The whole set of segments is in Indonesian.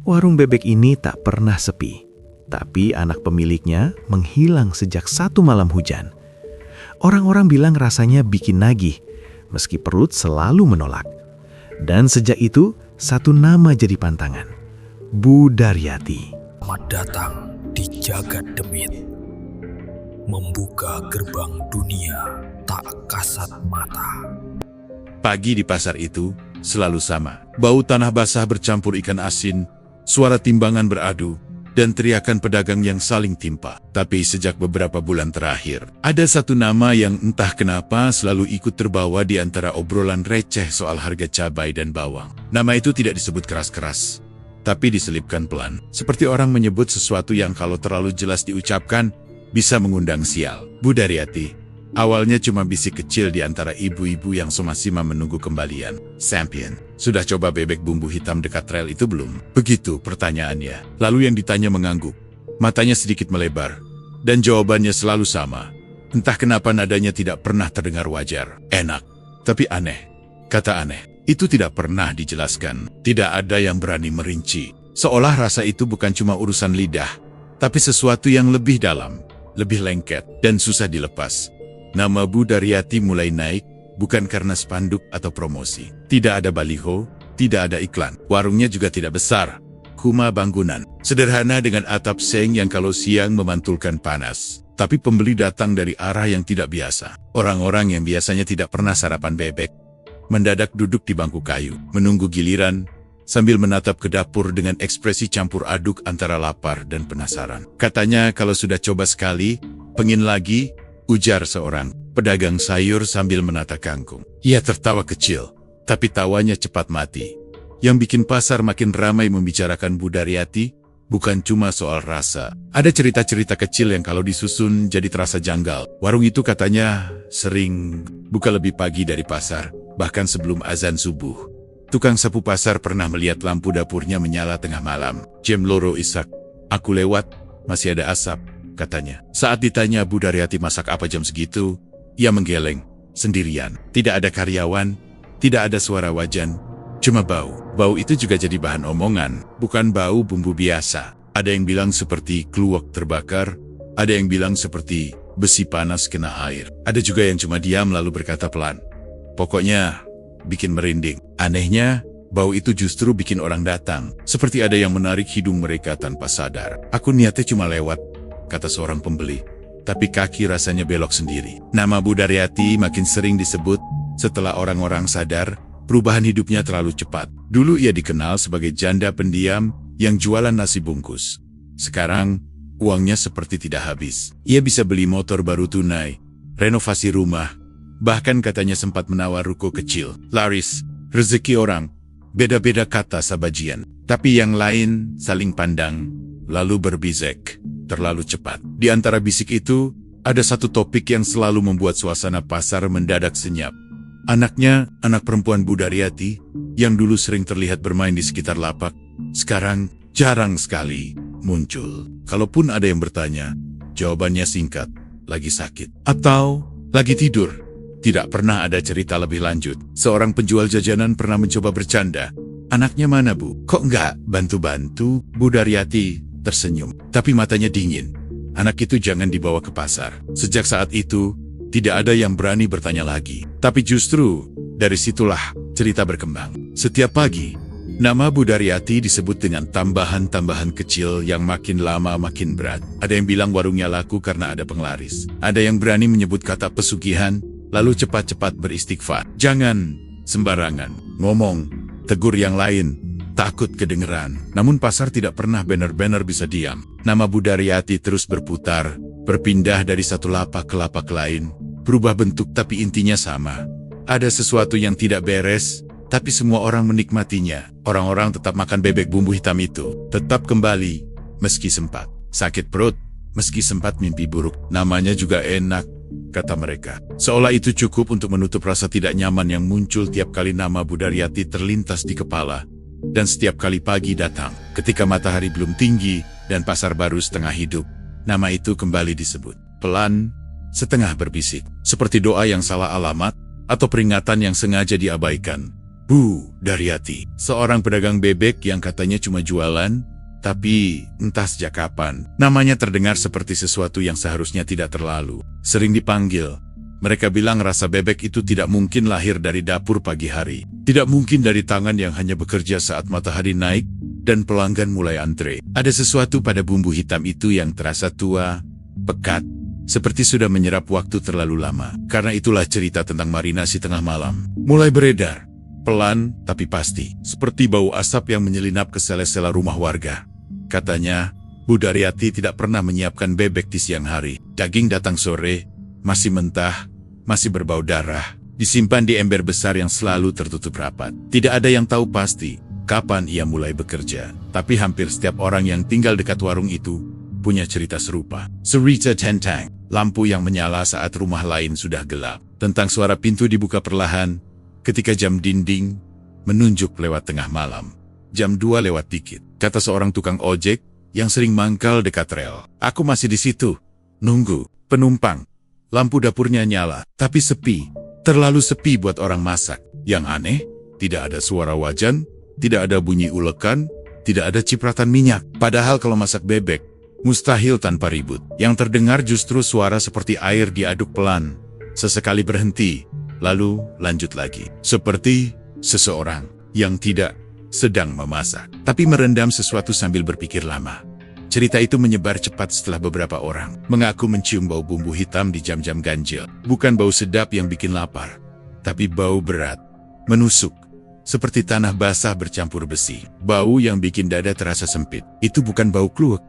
Warung bebek ini tak pernah sepi, tapi anak pemiliknya menghilang sejak satu malam hujan. Orang-orang bilang rasanya bikin nagih, meski perut selalu menolak. Dan sejak itu, satu nama jadi pantangan, Bu Daryati. Selamat datang di Jagat Demit, membuka gerbang dunia tak kasat mata. Pagi di pasar itu selalu sama. Bau tanah basah bercampur ikan asin, suara timbangan beradu, dan teriakan pedagang yang saling timpa. Tapi sejak beberapa bulan terakhir, ada satu nama yang entah kenapa selalu ikut terbawa di antara obrolan receh soal harga cabai dan bawang. Nama itu tidak disebut keras-keras, tapi diselipkan pelan. Seperti orang menyebut sesuatu yang kalau terlalu jelas diucapkan, bisa mengundang sial. Bu Daryati awalnya cuma bisik kecil di antara ibu-ibu yang semasima menunggu kembalian. Sampian, sudah coba bebek bumbu hitam dekat rel itu belum? Begitu pertanyaannya. Lalu yang ditanya mengangguk, matanya sedikit melebar, dan jawabannya selalu sama. Entah kenapa nadanya tidak pernah terdengar wajar. Enak, tapi aneh. Kata aneh, itu tidak pernah dijelaskan. Tidak ada yang berani merinci. Seolah rasa itu bukan cuma urusan lidah, tapi sesuatu yang lebih dalam, lebih lengket, dan susah dilepas. Nama Bu Daryati mulai naik, bukan karena spanduk atau promosi. Tidak ada baliho, tidak ada iklan. Warungnya juga tidak besar, cuma bangunan. Sederhana dengan atap seng yang kalau siang memantulkan panas. Tapi pembeli datang dari arah yang tidak biasa. Orang-orang yang biasanya tidak pernah sarapan bebek, mendadak duduk di bangku kayu, menunggu giliran, sambil menatap ke dapur dengan ekspresi campur aduk antara lapar dan penasaran. Katanya kalau sudah coba sekali, pengen lagi, ujar seorang pedagang sayur sambil menata kangkung. Ia tertawa kecil, tapi tawanya cepat mati. Yang bikin pasar makin ramai membicarakan Bu Daryati, bukan cuma soal rasa. Ada cerita-cerita kecil yang kalau disusun jadi terasa janggal. Warung itu katanya sering buka lebih pagi dari pasar, bahkan sebelum azan subuh. Tukang sapu pasar pernah melihat lampu dapurnya menyala tengah malam. Jam loro isak, aku lewat, masih ada asap, katanya. Saat ditanya Bu Daryati masak apa jam segitu, ia menggeleng, sendirian. Tidak ada karyawan, tidak ada suara wajan, cuma bau. Bau itu juga jadi bahan omongan, bukan bau bumbu biasa. Ada yang bilang seperti kluwak terbakar, ada yang bilang seperti besi panas kena air. Ada juga yang cuma diam lalu berkata pelan, pokoknya bikin merinding. Anehnya, bau itu justru bikin orang datang, seperti ada yang menarik hidung mereka tanpa sadar. Aku niatnya cuma lewat, kata seorang pembeli, tapi kaki rasanya belok sendiri. Nama Bu Daryati makin sering disebut setelah orang-orang sadar perubahan hidupnya terlalu cepat. Dulu ia dikenal sebagai janda pendiam yang jualan nasi bungkus. Sekarang, uangnya seperti tidak habis. Ia bisa beli motor baru tunai, renovasi rumah, bahkan katanya sempat menawar ruko kecil. Laris, rezeki orang, beda-beda kata sabajian. Tapi yang lain saling pandang, lalu berbisik. Terlalu cepat. Di antara bisik itu, ada satu topik yang selalu membuat suasana pasar mendadak senyap. Anaknya, anak perempuan Bu Daryati, yang dulu sering terlihat bermain di sekitar lapak, sekarang jarang sekali muncul. Kalaupun ada yang bertanya, jawabannya singkat, lagi sakit. Atau, lagi tidur. Tidak pernah ada cerita lebih lanjut. Seorang penjual jajanan pernah mencoba bercanda. Anaknya mana Bu? Kok enggak bantu-bantu? Bu Daryati tersenyum, tapi matanya dingin. Anak itu jangan dibawa ke pasar. Sejak saat itu, tidak ada yang berani bertanya lagi. Tapi justru, dari situlah cerita berkembang. Setiap pagi, nama Bu Daryati disebut dengan tambahan-tambahan kecil yang makin lama makin berat. Ada yang bilang warungnya laku karena ada penglaris. Ada yang berani menyebut kata pesugihan, lalu cepat-cepat beristighfar. Jangan sembarangan ngomong, tegur yang lain, takut kedengeran. Namun pasar tidak pernah benar-benar bisa diam. Nama Bu Daryati terus berputar, berpindah dari satu lapak ke lapak lain, berubah bentuk tapi intinya sama. Ada sesuatu yang tidak beres, tapi semua orang menikmatinya. Orang-orang tetap makan bebek bumbu hitam itu, tetap kembali, meski sempat sakit perut, meski sempat mimpi buruk. Namanya juga enak, kata mereka. Seolah itu cukup untuk menutup rasa tidak nyaman yang muncul tiap kali nama Bu Daryati terlintas di kepala. Dan setiap kali pagi datang, ketika matahari belum tinggi dan pasar baru setengah hidup, nama itu kembali disebut. Pelan, setengah berbisik, seperti doa yang salah alamat atau peringatan yang sengaja diabaikan. Bu Daryati, seorang pedagang bebek yang katanya cuma jualan, tapi entah sejak kapan, namanya terdengar seperti sesuatu yang seharusnya tidak terlalu sering dipanggil. Mereka bilang rasa bebek itu tidak mungkin lahir dari dapur pagi hari. Tidak mungkin dari tangan yang hanya bekerja saat matahari naik dan pelanggan mulai antre. Ada sesuatu pada bumbu hitam itu yang terasa tua, pekat, seperti sudah menyerap waktu terlalu lama. Karena itulah cerita tentang marinasi tengah malam mulai beredar. Pelan tapi pasti, seperti bau asap yang menyelinap ke sela-sela rumah warga. Katanya, Bu Daryati tidak pernah menyiapkan bebek di siang hari. Daging datang sore, masih mentah, masih berbau darah, disimpan di ember besar yang selalu tertutup rapat. Tidak ada yang tahu pasti kapan ia mulai bekerja, tapi hampir setiap orang yang tinggal dekat warung itu punya cerita serupa. Cerita tentang lampu yang menyala saat rumah lain sudah gelap, tentang suara pintu dibuka perlahan ketika jam dinding menunjuk lewat tengah malam. Jam 2 lewat dikit, kata seorang tukang ojek yang sering mangkal dekat rel. Aku masih di situ, nunggu penumpang. Lampu dapurnya nyala, tapi sepi. Terlalu sepi buat orang masak. Yang aneh, tidak ada suara wajan, tidak ada bunyi ulekan, tidak ada cipratan minyak. Padahal kalau masak bebek, mustahil tanpa ribut. Yang terdengar justru suara seperti air diaduk pelan. Sesekali berhenti, lalu lanjut lagi. Seperti seseorang yang tidak sedang memasak, tapi merendam sesuatu sambil berpikir lama. Cerita itu menyebar cepat setelah beberapa orang mengaku mencium bau bumbu hitam di jam-jam ganjil. Bukan bau sedap yang bikin lapar, tapi bau berat, menusuk, seperti tanah basah bercampur besi. Bau yang bikin dada terasa sempit. Itu bukan bau kluwek,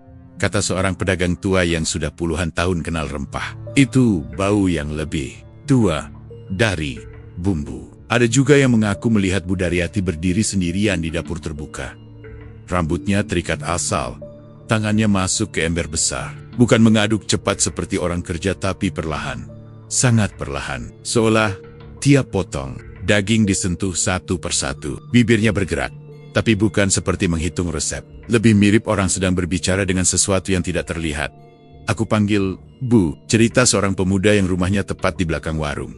kata seorang pedagang tua yang sudah puluhan tahun kenal rempah. Itu bau yang lebih tua dari bumbu. Ada juga yang mengaku melihat Bu Daryati berdiri sendirian di dapur terbuka. Rambutnya terikat asal, tangannya masuk ke ember besar. Bukan mengaduk cepat seperti orang kerja, tapi perlahan. Sangat perlahan. Seolah tiap potong daging disentuh satu persatu. Bibirnya bergerak, tapi bukan seperti menghitung resep. Lebih mirip orang sedang berbicara dengan sesuatu yang tidak terlihat. Aku panggil Bu, cerita seorang pemuda yang rumahnya tepat di belakang warung.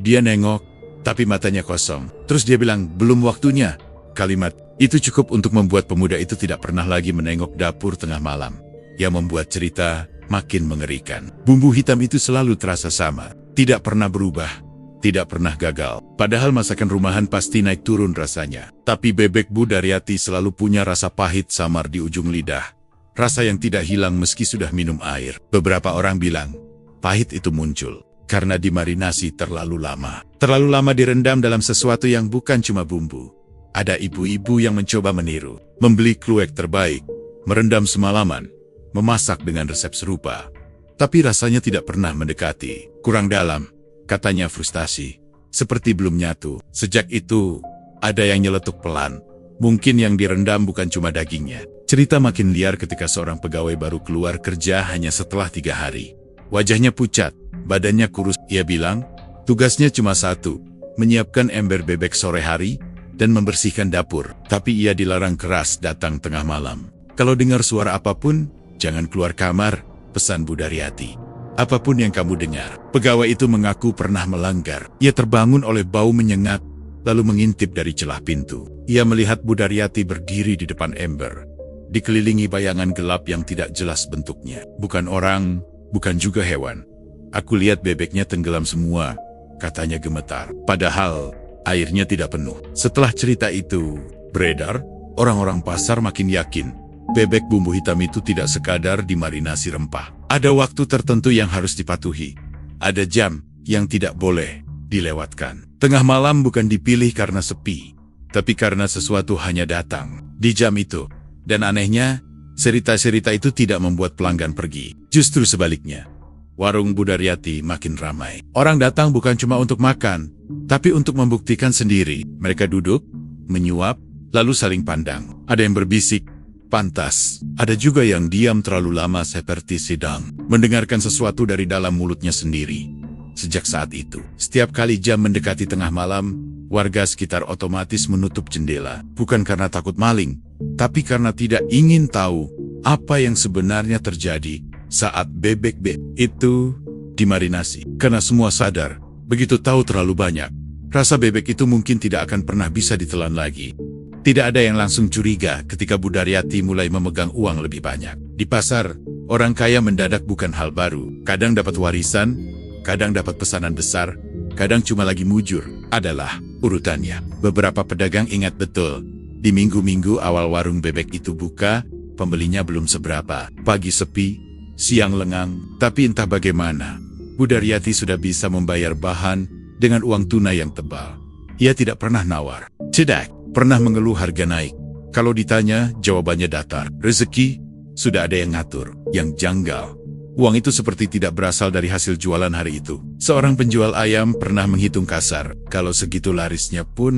Dia nengok, tapi matanya kosong. Terus dia bilang, belum waktunya. Kalimat itu cukup untuk membuat pemuda itu tidak pernah lagi menengok dapur tengah malam. Yang membuat cerita makin mengerikan. Bumbu hitam itu selalu terasa sama, tidak pernah berubah, tidak pernah gagal. Padahal masakan rumahan pasti naik turun rasanya. Tapi bebek Bu Daryati selalu punya rasa pahit samar di ujung lidah. Rasa yang tidak hilang meski sudah minum air. Beberapa orang bilang, pahit itu muncul karena dimarinasi terlalu lama. Terlalu lama direndam dalam sesuatu yang bukan cuma bumbu. Ada ibu-ibu yang mencoba meniru, membeli kluwek terbaik, merendam semalaman, memasak dengan resep serupa. Tapi rasanya tidak pernah mendekati, kurang dalam, katanya frustasi, seperti belum nyatu. Sejak itu, ada yang nyeletuk pelan. Mungkin yang direndam bukan cuma dagingnya. Cerita makin liar ketika seorang pegawai baru keluar kerja hanya setelah 3 hari. Wajahnya pucat, badannya kurus. Ia bilang, tugasnya cuma satu, menyiapkan ember bebek sore hari dan membersihkan dapur. Tapi ia dilarang keras datang tengah malam. Kalau dengar suara apapun, jangan keluar kamar, pesan Bu Daryati. Apapun yang kamu dengar. Pegawai itu mengaku pernah melanggar. Ia terbangun oleh bau menyengat, lalu mengintip dari celah pintu. Ia melihat Bu Daryati berdiri di depan ember, dikelilingi bayangan gelap yang tidak jelas bentuknya. Bukan orang, bukan juga hewan. Aku lihat bebeknya tenggelam semua, katanya gemetar. Padahal, airnya tidak penuh. Setelah cerita itu beredar, orang-orang pasar makin yakin bebek bumbu hitam itu tidak sekadar dimarinasi rempah. Ada waktu tertentu yang harus dipatuhi. Ada jam yang tidak boleh dilewatkan. Tengah malam bukan dipilih karena sepi, tapi karena sesuatu hanya datang di jam itu. Dan anehnya, cerita-cerita itu tidak membuat pelanggan pergi. Justru sebaliknya, warung Bu Daryati makin ramai. Orang datang bukan cuma untuk makan, tapi untuk membuktikan sendiri. Mereka duduk, menyuap, lalu saling pandang. Ada yang berbisik, pantas. Ada juga yang diam terlalu lama seperti sedang mendengarkan sesuatu dari dalam mulutnya sendiri. Sejak saat itu, setiap kali jam mendekati tengah malam, warga sekitar otomatis menutup jendela. Bukan karena takut maling, tapi karena tidak ingin tahu apa yang sebenarnya terjadi saat bebek itu dimarinasi. Karena semua sadar, begitu tahu terlalu banyak, Rasa bebek itu mungkin tidak akan pernah bisa ditelan lagi. Tidak ada yang langsung curiga ketika Bu Daryati mulai memegang uang lebih banyak. Di pasar, orang kaya mendadak bukan hal baru. Kadang dapat warisan, kadang dapat pesanan besar, kadang cuma lagi mujur. Adalah urutannya. Beberapa pedagang ingat betul, di minggu-minggu awal warung bebek itu buka, pembelinya belum seberapa. Pagi sepi, siang lengang, tapi entah bagaimana, Bu Daryati sudah bisa membayar bahan dengan uang tunai yang tebal. Ia tidak pernah nawar. Cedak, pernah mengeluh harga naik. Kalau ditanya, jawabannya datar. Rezeki, sudah ada yang ngatur. Yang janggal, uang itu seperti tidak berasal dari hasil jualan hari itu. Seorang penjual ayam pernah menghitung kasar. Kalau segitu larisnya pun,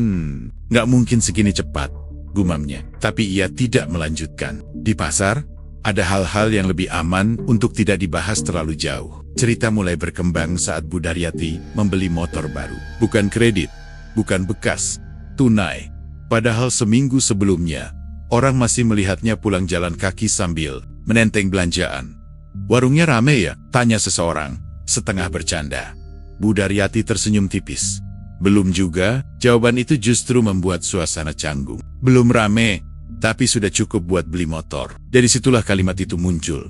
nggak mungkin segini cepat, gumamnya. Tapi ia tidak melanjutkan. Di pasar, ada hal-hal yang lebih aman untuk tidak dibahas terlalu jauh. Cerita mulai berkembang saat Bu Daryati membeli motor baru. Bukan kredit, bukan bekas, tunai. Padahal seminggu sebelumnya, orang masih melihatnya pulang jalan kaki sambil menenteng belanjaan. "Warungnya rame ya?" tanya seseorang, setengah bercanda. Bu Daryati tersenyum tipis. Belum juga, jawaban itu justru membuat suasana canggung. Belum rame, tapi sudah cukup buat beli motor. Dari situlah kalimat itu muncul.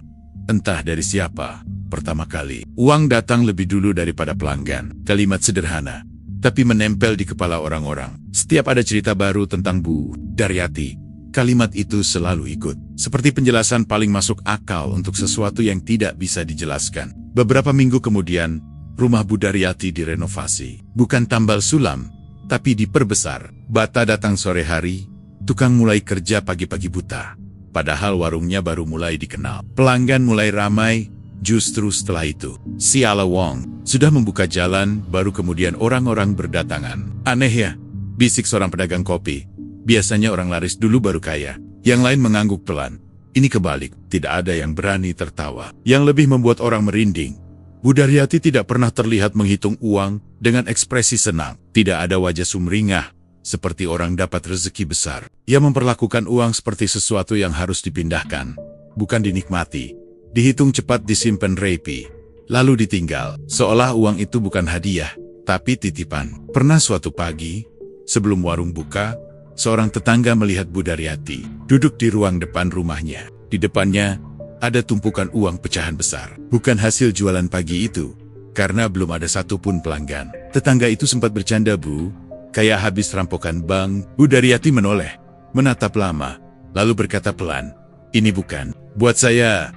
Entah dari siapa, pertama kali. Uang datang lebih dulu daripada pelanggan. Kalimat sederhana, tapi menempel di kepala orang-orang. Setiap ada cerita baru tentang Bu Daryati, kalimat itu selalu ikut. Seperti penjelasan paling masuk akal untuk sesuatu yang tidak bisa dijelaskan. Beberapa minggu kemudian, rumah Bu Daryati direnovasi. Bukan tambal sulam, tapi diperbesar. Bata datang sore hari, tukang mulai kerja pagi-pagi buta. Padahal warungnya baru mulai dikenal. Pelanggan mulai ramai, justru setelah itu. Si Ala Wong sudah membuka jalan, baru kemudian orang-orang berdatangan. Aneh ya, bisik seorang pedagang kopi. Biasanya orang laris dulu baru kaya. Yang lain mengangguk pelan. Ini kebalik, tidak ada yang berani tertawa. Yang lebih membuat orang merinding, Bu Daryati tidak pernah terlihat menghitung uang dengan ekspresi senang. Tidak ada wajah sumringah, seperti orang dapat rezeki besar. Ia memperlakukan uang seperti sesuatu yang harus dipindahkan, bukan dinikmati. Dihitung cepat, disimpan rapi, lalu ditinggal. Seolah uang itu bukan hadiah, tapi titipan. Pernah suatu pagi, sebelum warung buka, seorang tetangga melihat Bu Daryati duduk di ruang depan rumahnya. Di depannya ada tumpukan uang pecahan besar. Bukan hasil jualan pagi itu, karena belum ada satupun pelanggan. Tetangga itu sempat bercanda, "Bu, kayak habis rampokan bank." Bu Daryati menoleh, menatap lama, lalu berkata pelan, "Ini bukan buat saya."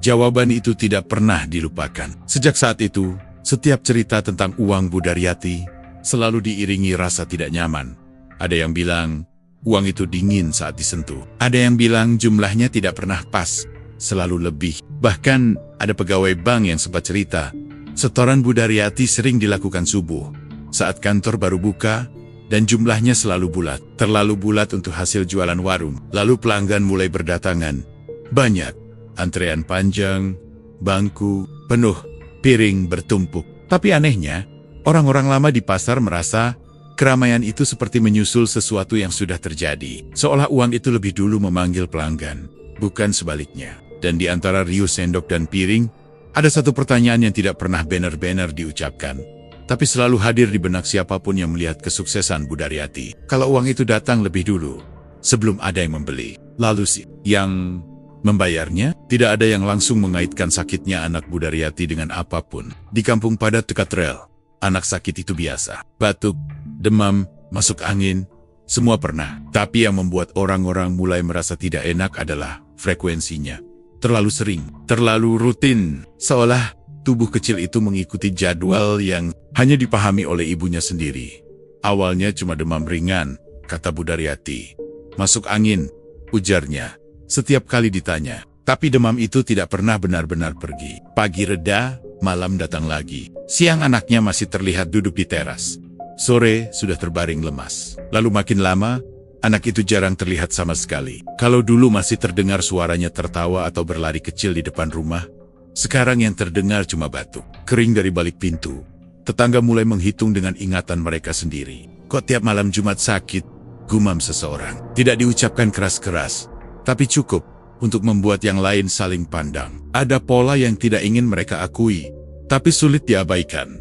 Jawaban itu tidak pernah dilupakan. Sejak saat itu, setiap cerita tentang uang Bu Daryati selalu diiringi rasa tidak nyaman. Ada yang bilang, uang itu dingin saat disentuh. Ada yang bilang jumlahnya tidak pernah pas, selalu lebih. Bahkan, ada pegawai bank yang sempat cerita, setoran Bu Daryati sering dilakukan subuh, saat kantor baru buka, dan jumlahnya selalu bulat. Terlalu bulat untuk hasil jualan warung. Lalu pelanggan mulai berdatangan. Banyak. Antrean panjang, bangku penuh, piring bertumpuk. Tapi anehnya, orang-orang lama di pasar merasa keramaian itu seperti menyusul sesuatu yang sudah terjadi. Seolah uang itu lebih dulu memanggil pelanggan, bukan sebaliknya. Dan di antara riuh sendok dan piring, ada satu pertanyaan yang tidak pernah benar-benar diucapkan, tapi selalu hadir di benak siapapun yang melihat kesuksesan Bu Daryati. Kalau uang itu datang lebih dulu, sebelum ada yang membeli, lalu yang membayarnya, tidak ada yang langsung mengaitkan sakitnya anak Bu Daryati dengan apapun. Di kampung padat dekat rel, anak sakit itu biasa. Batuk, demam, masuk angin, semua pernah. Tapi yang membuat orang-orang mulai merasa tidak enak adalah frekuensinya. Terlalu sering, terlalu rutin, seolah tubuh kecil itu mengikuti jadwal yang hanya dipahami oleh ibunya sendiri. Awalnya cuma demam ringan, kata Bu Daryati. Masuk angin, ujarnya. Setiap kali ditanya, tapi demam itu tidak pernah benar-benar pergi. Pagi reda, malam datang lagi. Siang anaknya masih terlihat duduk di teras. Sore sudah terbaring lemas. Lalu makin lama, anak itu jarang terlihat sama sekali. Kalau dulu masih terdengar suaranya tertawa atau berlari kecil di depan rumah, sekarang yang terdengar cuma batuk kering dari balik pintu. Tetangga mulai menghitung dengan ingatan mereka sendiri. Kok tiap malam Jumat sakit, gumam seseorang. Tidak diucapkan keras-keras, tapi cukup untuk membuat yang lain saling pandang. Ada pola yang tidak ingin mereka akui, tapi sulit diabaikan.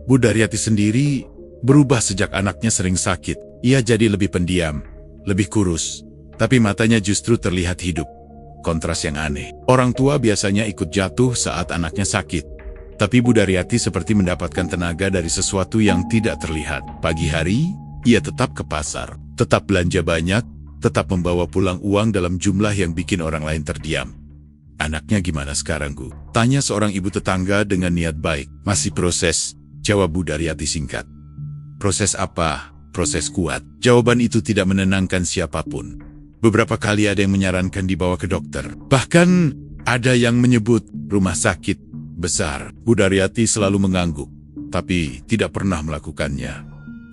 Bu Daryati sendiri berubah sejak anaknya sering sakit. Ia jadi lebih pendiam, lebih kurus, tapi matanya justru terlihat hidup. Kontras yang aneh. Orang tua biasanya ikut jatuh saat anaknya sakit. Tapi Bu Daryati seperti mendapatkan tenaga dari sesuatu yang tidak terlihat. Pagi hari, ia tetap ke pasar, tetap belanja banyak, tetap membawa pulang uang dalam jumlah yang bikin orang lain terdiam. Anaknya gimana sekarang, Bu? Tanya seorang ibu tetangga dengan niat baik. Masih proses, jawab Bu Daryati singkat. Proses apa? Proses kuat. Jawaban itu tidak menenangkan siapapun. Beberapa kali ada yang menyarankan dibawa ke dokter. Bahkan ada yang menyebut rumah sakit besar. Bu Daryati selalu mengangguk, tapi tidak pernah melakukannya.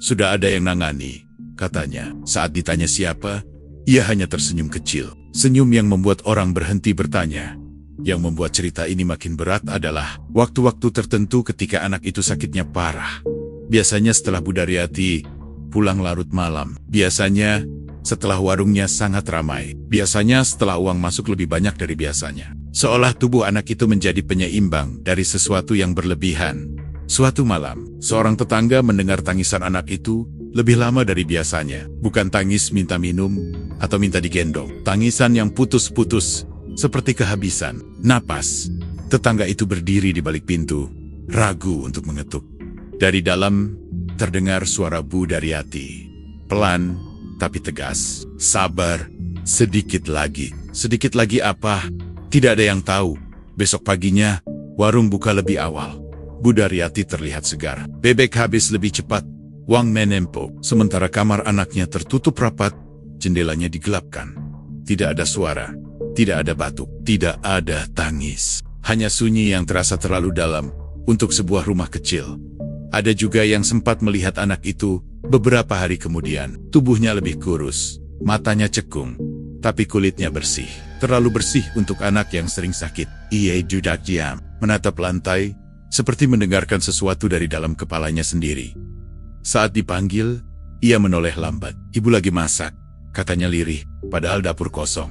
Sudah ada yang nangani, katanya. Saat ditanya siapa, ia hanya tersenyum kecil. Senyum yang membuat orang berhenti bertanya. Yang membuat cerita ini makin berat adalah waktu-waktu tertentu ketika anak itu sakitnya parah. Biasanya setelah Bu Daryati pulang larut malam. Biasanya setelah warungnya sangat ramai. Biasanya setelah uang masuk lebih banyak dari biasanya. Seolah tubuh anak itu menjadi penyeimbang dari sesuatu yang berlebihan. Suatu malam, seorang tetangga mendengar tangisan anak itu lebih lama dari biasanya. Bukan tangis minta minum atau minta digendong. Tangisan yang putus-putus, seperti kehabisan napas. Tetangga itu berdiri di balik pintu, ragu untuk mengetuk. Dari dalam, terdengar suara Bu Daryati. Pelan, tapi tegas. Sabar, sedikit lagi. Sedikit lagi apa? Tidak ada yang tahu. Besok paginya, warung buka lebih awal. Bu Daryati terlihat segar. Bebek habis lebih cepat. Uang menempo. Sementara kamar anaknya tertutup rapat, jendelanya digelapkan. Tidak ada suara. Tidak ada batuk. Tidak ada tangis. Hanya sunyi yang terasa terlalu dalam untuk sebuah rumah kecil. Ada juga yang sempat melihat anak itu beberapa hari kemudian. Tubuhnya lebih kurus. Matanya cekung. Tapi kulitnya bersih. Terlalu bersih untuk anak yang sering sakit. Ia duduk diam, menatap lantai, seperti mendengarkan sesuatu dari dalam kepalanya sendiri. Saat dipanggil, ia menoleh lambat. Ibu lagi masak, katanya lirih, padahal dapur kosong.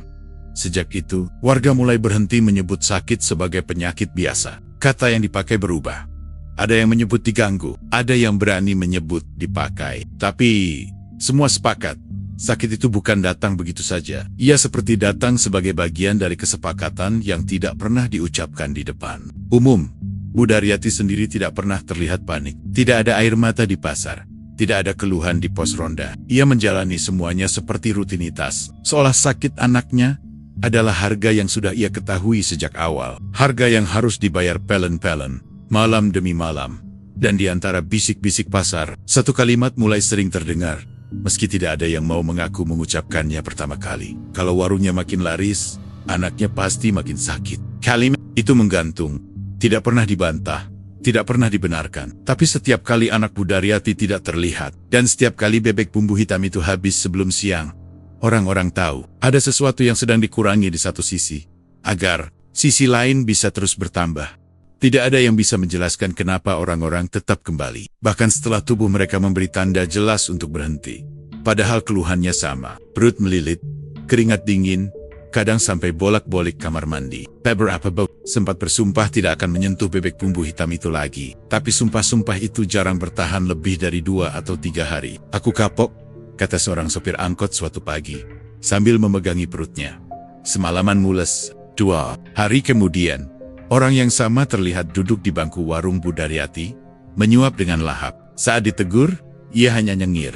Sejak itu, warga mulai berhenti menyebut sakit sebagai penyakit biasa. Kata yang dipakai berubah. Ada yang menyebut diganggu, ada yang berani menyebut dipakai. Tapi, semua sepakat. Sakit itu bukan datang begitu saja. Ia seperti datang sebagai bagian dari kesepakatan yang tidak pernah diucapkan di depan umum. Bu Daryati sendiri tidak pernah terlihat panik. Tidak ada air mata di pasar. Tidak ada keluhan di pos ronda. Ia menjalani semuanya seperti rutinitas. Seolah sakit anaknya adalah harga yang sudah ia ketahui sejak awal. Harga yang harus dibayar pelen-pelen, malam demi malam. Dan di antara bisik-bisik pasar, satu kalimat mulai sering terdengar. Meski tidak ada yang mau mengaku mengucapkannya pertama kali. Kalau warungnya makin laris, anaknya pasti makin sakit. Kalimat itu menggantung. Tidak pernah dibantah, tidak pernah dibenarkan. Tapi setiap kali anak Bu Daryati tidak terlihat, dan setiap kali bebek bumbu hitam itu habis sebelum siang, orang-orang tahu ada sesuatu yang sedang dikurangi di satu sisi, agar sisi lain bisa terus bertambah. Tidak ada yang bisa menjelaskan kenapa orang-orang tetap kembali, bahkan setelah tubuh mereka memberi tanda jelas untuk berhenti. Padahal keluhannya sama, perut melilit, keringat dingin, kadang sampai bolak-balik kamar mandi. Beberapa sempat bersumpah tidak akan menyentuh bebek bumbu hitam itu lagi. Tapi sumpah-sumpah itu jarang bertahan lebih dari 2 atau 3 hari. Aku kapok, kata seorang sopir angkot suatu pagi, sambil memegangi perutnya. Semalaman mules. 2 hari kemudian, orang yang sama terlihat duduk di bangku warung Bu Daryati, menyuap dengan lahap. Saat ditegur, ia hanya nyengir.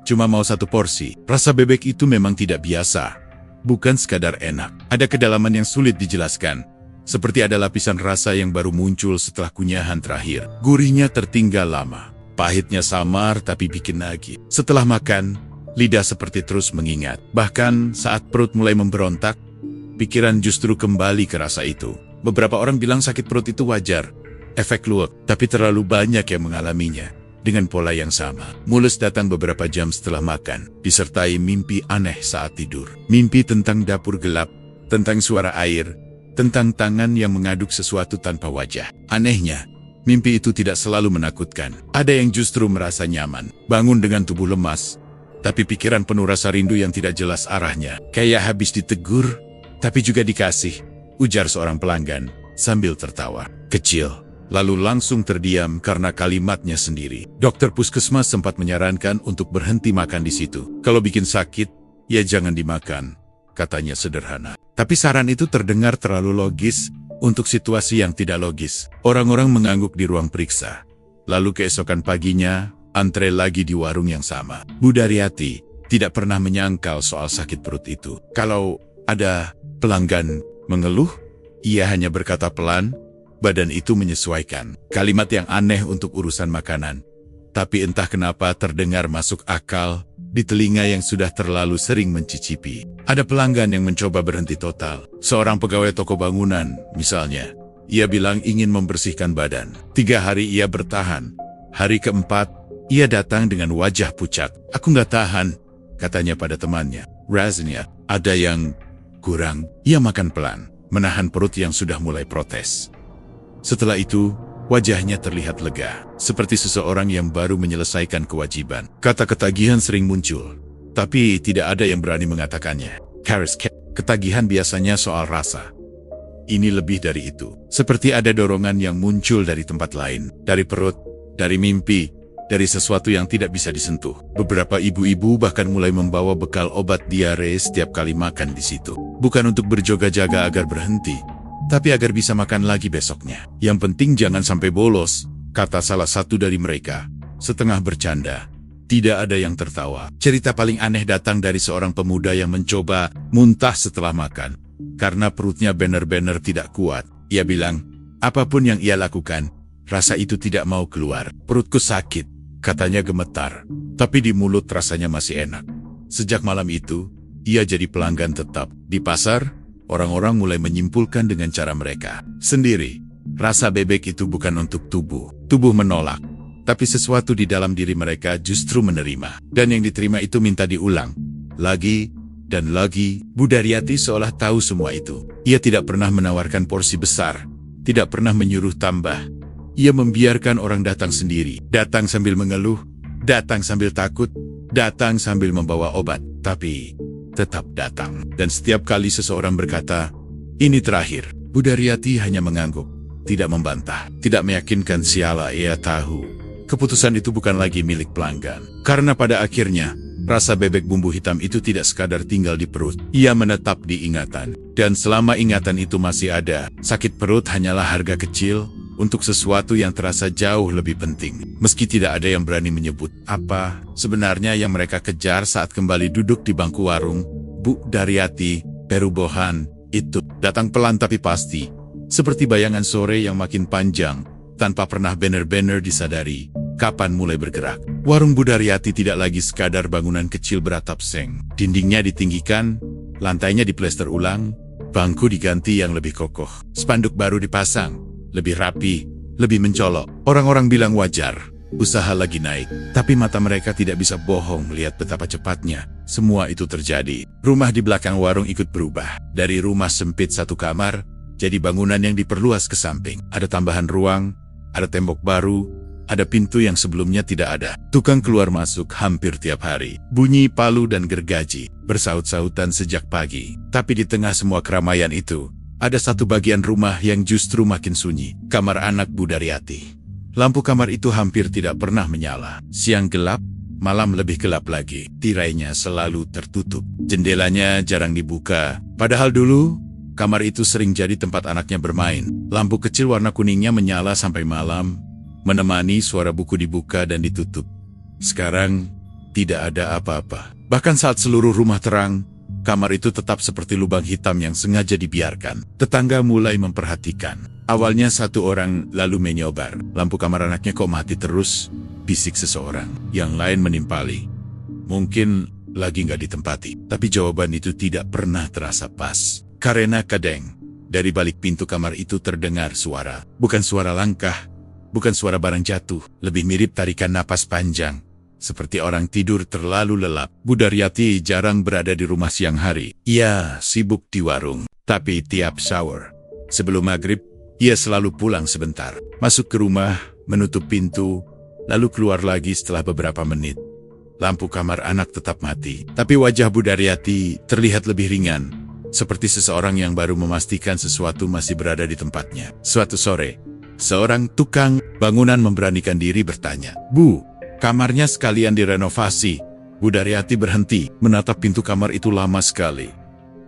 Cuma mau 1 porsi. Rasa bebek itu memang tidak biasa. Bukan sekadar enak. Ada kedalaman yang sulit dijelaskan. Seperti ada lapisan rasa yang baru muncul setelah kunyahan terakhir. Gurihnya tertinggal lama. Pahitnya samar tapi bikin nagih. Setelah makan, lidah seperti terus mengingat. Bahkan saat perut mulai memberontak, pikiran justru kembali ke rasa itu. Beberapa orang bilang sakit perut itu wajar, efek luwak, tapi terlalu banyak yang mengalaminya. Dengan pola yang sama, mules datang beberapa jam setelah makan, disertai mimpi aneh saat tidur. Mimpi tentang dapur gelap, tentang suara air, tentang tangan yang mengaduk sesuatu tanpa wajah. Anehnya, mimpi itu tidak selalu menakutkan. Ada yang justru merasa nyaman, bangun dengan tubuh lemas, tapi pikiran penuh rasa rindu yang tidak jelas arahnya. Kayak habis ditegur, tapi juga dikasih, ujar seorang pelanggan sambil tertawa. Kecil, lalu langsung terdiam karena kalimatnya sendiri. Dokter puskesmas sempat menyarankan untuk berhenti makan di situ. Kalau bikin sakit, ya jangan dimakan, katanya sederhana. Tapi saran itu terdengar terlalu logis untuk situasi yang tidak logis. Orang-orang mengangguk di ruang periksa. Lalu keesokan paginya, antre lagi di warung yang sama. Bu Daryati tidak pernah menyangkal soal sakit perut itu. Kalau ada pelanggan mengeluh, ia hanya berkata pelan, badan itu menyesuaikan. Kalimat yang aneh untuk urusan makanan. Tapi entah kenapa terdengar masuk akal di telinga yang sudah terlalu sering mencicipi. Ada pelanggan yang mencoba berhenti total. Seorang pegawai toko bangunan, misalnya. Ia bilang ingin membersihkan badan. 3 hari ia bertahan. Hari keempat, ia datang dengan wajah pucat. Aku nggak tahan, katanya pada temannya. Rasanya, ada yang kurang. Ia makan pelan, menahan perut yang sudah mulai protes. Setelah itu, wajahnya terlihat lega, seperti seseorang yang baru menyelesaikan kewajiban. Kata ketagihan sering muncul, tapi tidak ada yang berani mengatakannya. Ketagihan biasanya soal rasa. Ini lebih dari itu. Seperti ada dorongan yang muncul dari tempat lain, dari perut, dari mimpi, dari sesuatu yang tidak bisa disentuh. Beberapa ibu-ibu bahkan mulai membawa bekal obat diare setiap kali makan di situ. Bukan untuk berjaga-jaga agar berhenti, tapi agar bisa makan lagi besoknya. Yang penting jangan sampai bolos, kata salah satu dari mereka, setengah bercanda. Tidak ada yang tertawa. Cerita paling aneh datang dari seorang pemuda yang mencoba muntah setelah makan. Karena perutnya benar-benar tidak kuat. Ia bilang, apapun yang ia lakukan, rasa itu tidak mau keluar. Perutku sakit, katanya gemetar. Tapi di mulut rasanya masih enak. Sejak malam itu, ia jadi pelanggan tetap. Di pasar, orang-orang mulai menyimpulkan dengan cara mereka sendiri. Rasa bebek itu bukan untuk tubuh. Tubuh menolak. Tapi sesuatu di dalam diri mereka justru menerima. Dan yang diterima itu minta diulang. Lagi dan lagi. Bu Daryati seolah tahu semua itu. Ia tidak pernah menawarkan porsi besar. Tidak pernah menyuruh tambah. Ia membiarkan orang datang sendiri. Datang sambil mengeluh. Datang sambil takut. Datang sambil membawa obat. Tapi tetap datang. Dan setiap kali seseorang berkata, ini terakhir, Bu Daryati hanya mengangguk. Tidak membantah. Tidak meyakinkan siala ia tahu. Keputusan itu bukan lagi milik pelanggan. Karena pada akhirnya, rasa bebek bumbu hitam itu tidak sekadar tinggal di perut. Ia menetap di ingatan. Dan selama ingatan itu masih ada, sakit perut hanyalah harga kecil untuk sesuatu yang terasa jauh lebih penting. Meski tidak ada yang berani menyebut apa sebenarnya yang mereka kejar saat kembali duduk di bangku warung, Bu Daryati, perubahan itu datang pelan tapi pasti. Seperti bayangan sore yang makin panjang, tanpa pernah benar-benar disadari kapan mulai bergerak. Warung Bu Daryati tidak lagi sekadar bangunan kecil beratap seng. Dindingnya ditinggikan, lantainya diplester ulang, bangku diganti yang lebih kokoh. Spanduk baru dipasang, lebih rapi, lebih mencolok. Orang-orang bilang wajar, usaha lagi naik. Tapi mata mereka tidak bisa bohong melihat betapa cepatnya semua itu terjadi. Rumah di belakang warung ikut berubah. Dari rumah sempit satu kamar, jadi bangunan yang diperluas ke samping. Ada tambahan ruang, ada tembok baru, ada pintu yang sebelumnya tidak ada. Tukang keluar masuk hampir tiap hari. Bunyi palu dan gergaji bersaut-sautan sejak pagi. Tapi di tengah semua keramaian itu, ada satu bagian rumah yang justru makin sunyi. Kamar anak Bu Daryati. Lampu kamar itu hampir tidak pernah menyala. Siang gelap, malam lebih gelap lagi. Tirainya selalu tertutup. Jendelanya jarang dibuka. Padahal dulu, kamar itu sering jadi tempat anaknya bermain. Lampu kecil warna kuningnya menyala sampai malam, menemani suara buku dibuka dan ditutup. Sekarang, tidak ada apa-apa. Bahkan saat seluruh rumah terang, kamar itu tetap seperti lubang hitam yang sengaja dibiarkan. Tetangga mulai memperhatikan. Awalnya satu orang lalu menyobar. Lampu kamar anaknya kok mati terus? Bisik seseorang. Yang lain menimpali. Mungkin lagi nggak ditempati. Tapi jawaban itu tidak pernah terasa pas. Karena kadang, dari balik pintu kamar itu terdengar suara. Bukan suara langkah. Bukan suara barang jatuh, lebih mirip tarikan napas panjang. Seperti orang tidur terlalu lelap. Bu Daryati jarang berada di rumah siang hari. Ia sibuk di warung. Tapi tiap shower, sebelum maghrib, ia selalu pulang sebentar. Masuk ke rumah, menutup pintu, lalu keluar lagi setelah beberapa menit. Lampu kamar anak tetap mati. Tapi wajah Bu Daryati terlihat lebih ringan. Seperti seseorang yang baru memastikan sesuatu masih berada di tempatnya. Suatu sore, Seorang tukang bangunan memberanikan diri bertanya, "Bu, kamarnya sekalian direnovasi." Bu Daryati berhenti, menatap pintu kamar itu lama sekali.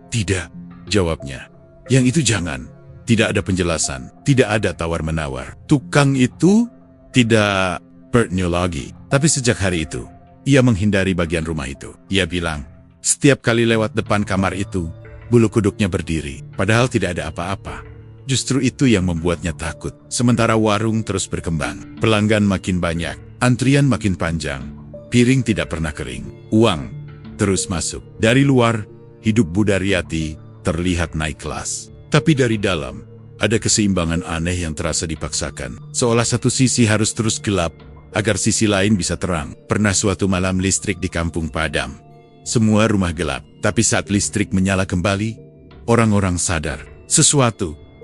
"Tidak," jawabnya. "Yang itu jangan." Tidak ada penjelasan, tidak ada tawar-menawar. Tukang itu tidak bertanya lagi. Tapi sejak hari itu, ia menghindari bagian rumah itu. Ia bilang, setiap kali lewat depan kamar itu, bulu kuduknya berdiri. Padahal tidak ada apa-apa. Justru itu yang membuatnya takut. Sementara warung terus berkembang. Pelanggan makin banyak, antrian makin panjang. Piring tidak pernah kering. Uang terus masuk. Dari luar, hidup Bu Daryati terlihat naik kelas. Tapi dari dalam, ada keseimbangan aneh yang terasa dipaksakan. Seolah satu sisi harus terus gelap, agar sisi lain bisa terang. Pernah suatu malam listrik di kampung padam. Semua rumah gelap. Tapi saat listrik menyala kembali, orang-orang sadar.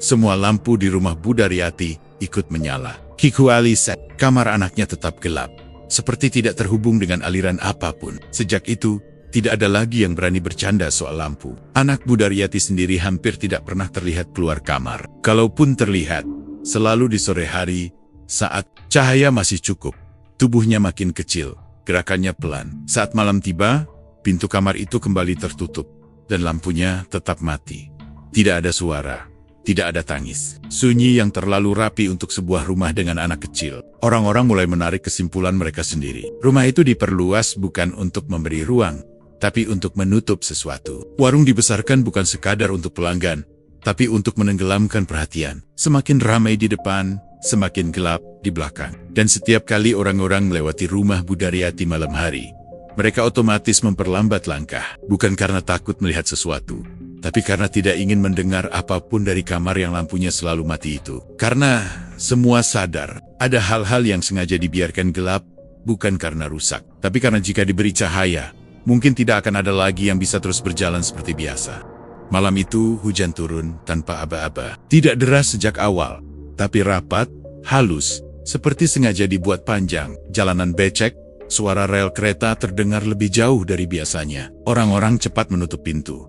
Semua lampu di rumah Bu Daryati ikut menyala. Kecuali kamar anaknya tetap gelap. Seperti tidak terhubung dengan aliran apapun. Sejak itu, tidak ada lagi yang berani bercanda soal lampu. Anak Bu Daryati sendiri hampir tidak pernah terlihat keluar kamar. Kalaupun terlihat, selalu di sore hari, saat cahaya masih cukup. Tubuhnya makin kecil, gerakannya pelan. Saat malam tiba, pintu kamar itu kembali tertutup, dan lampunya tetap mati. Tidak ada suara, tidak ada tangis. Sunyi yang terlalu rapi untuk sebuah rumah dengan anak kecil. Orang-orang mulai menarik kesimpulan mereka sendiri. Rumah itu diperluas bukan untuk memberi ruang, tapi untuk menutup sesuatu. Warung dibesarkan bukan sekadar untuk pelanggan, tapi untuk menenggelamkan perhatian. Semakin ramai di depan, semakin gelap di belakang. Dan setiap kali orang-orang melewati rumah Bu Daryati malam hari, mereka otomatis memperlambat langkah. Bukan karena takut melihat sesuatu, tapi karena tidak ingin mendengar apapun dari kamar yang lampunya selalu mati itu. Karena semua sadar, ada hal-hal yang sengaja dibiarkan gelap, bukan karena rusak, tapi karena jika diberi cahaya, mungkin tidak akan ada lagi yang bisa terus berjalan seperti biasa. Malam itu hujan turun tanpa aba-aba. Tidak deras sejak awal, tapi rapat, halus, seperti sengaja dibuat panjang. Jalanan becek, suara rel kereta terdengar lebih jauh dari biasanya. Orang-orang cepat menutup pintu,